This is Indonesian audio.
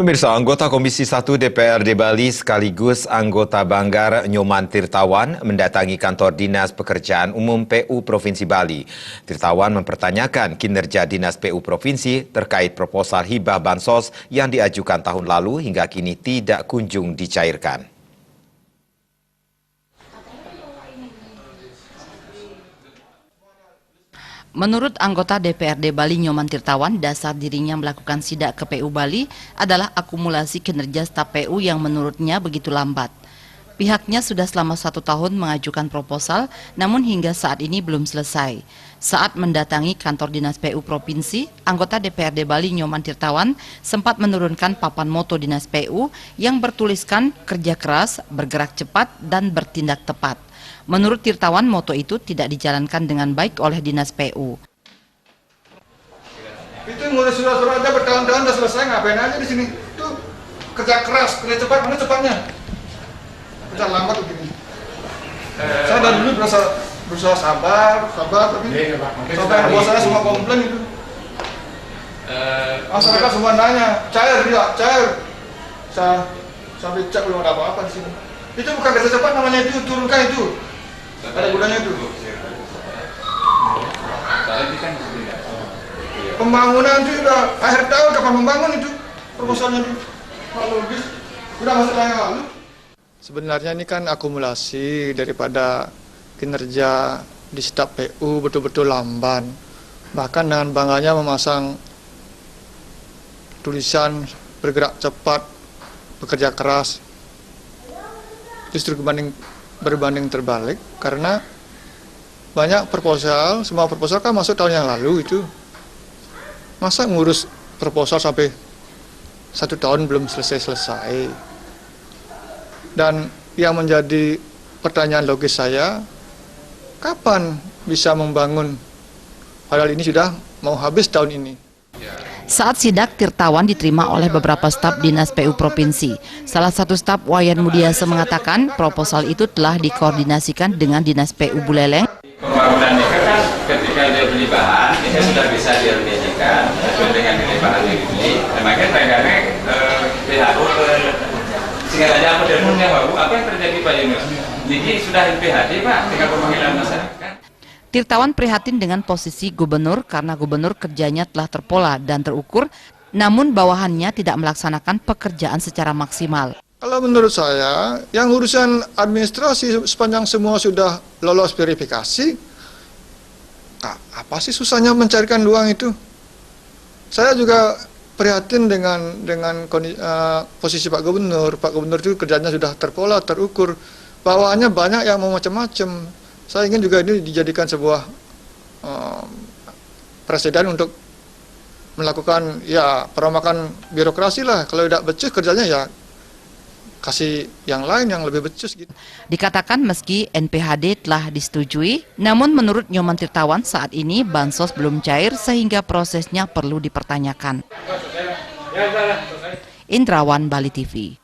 Pemirsa, anggota Komisi 1 DPRD Bali sekaligus anggota Banggar Nyoman Tirtawan mendatangi kantor Dinas Pekerjaan Umum PU Provinsi Bali. Tirtawan mempertanyakan kinerja Dinas PU Provinsi terkait proposal hibah bansos yang diajukan tahun lalu hingga kini tidak kunjung dicairkan. Menurut anggota DPRD Bali Nyoman Tirtawan, dasar dirinya melakukan sidak ke PU Bali adalah akumulasi kinerja staf PU yang menurutnya begitu lambat. Pihaknya sudah selama 1 tahun mengajukan proposal, namun hingga saat ini belum selesai. Saat mendatangi kantor Dinas PU Provinsi, anggota DPRD Bali Nyoman Tirtawan sempat menurunkan papan moto Dinas PU yang bertuliskan kerja keras, bergerak cepat, dan bertindak tepat. Menurut Tirtawan, moto itu tidak dijalankan dengan baik oleh Dinas PU. Itu ngurus surat-surat aja bertahun-tahun udah selesai, ngapain aja di sini? Itu kerja keras, kerja cepat, mana cepatnya? Kerja lambat begini. Saya dari dulu berusaha sabar, tapi sampai bos saya semua komplain itu. Masyarakat semua nanya, cair tidak? Cair. Saya sampai cek belum ada apa-apa di sini. Itu bukan kerja cepat namanya, itu turunkan itu. Ada gunanya itu. Pembangunan itu udah akhir tahun, kapan membangun itu? Proposalnya itu logis. Udah masuk tahun yang lalu. Sebenarnya ini kan akumulasi daripada kinerja di staf PU betul-betul lamban. Bahkan dengan bangganya memasang tulisan bergerak cepat, bekerja keras. Justru berbanding terbalik karena banyak proposal, semua proposal kan masuk tahun yang lalu itu. Masa ngurus proposal sampai 1 tahun belum selesai-selesai. Dan yang menjadi pertanyaan logis saya, kapan bisa membangun? Padahal ini sudah mau habis tahun ini. Saat sidak, Tirtawan diterima oleh beberapa staf Dinas PU Provinsi. Salah satu staf Wayan Mudiasa mengatakan proposal itu telah dikoordinasikan dengan Dinas PU Buleleng. Pembangunan itu kan ketika dia beli bahan, ini sudah bisa direalisasikan sesuai dengan nilai bahan yang dibeli. Makanya tangganya PHU segalanya apa dan apa yang terjadi Pak Yunus? Niki sudah PHD Pak dengan pemanggilan masyarakat. Tirtawan prihatin dengan posisi gubernur karena gubernur kerjanya telah terpola dan terukur, namun bawahannya tidak melaksanakan pekerjaan secara maksimal. Kalau menurut saya, yang urusan administrasi sepanjang semua sudah lolos verifikasi, apa sih susahnya mencarikan uang itu? Saya juga prihatin dengan posisi Pak Gubernur. Pak Gubernur itu kerjanya sudah terpola, terukur, bawahannya banyak yang mau macam-macam. Saya ingin juga ini dijadikan sebuah presiden untuk melakukan ya perombakan birokrasi lah. Kalau tidak becus kerjanya ya kasih yang lain yang lebih becus gitu. Dikatakan meski NPHD telah disetujui, namun menurut Nyoman Tirtawan saat ini bansos belum cair sehingga prosesnya perlu dipertanyakan. Indrawan, Bali TV.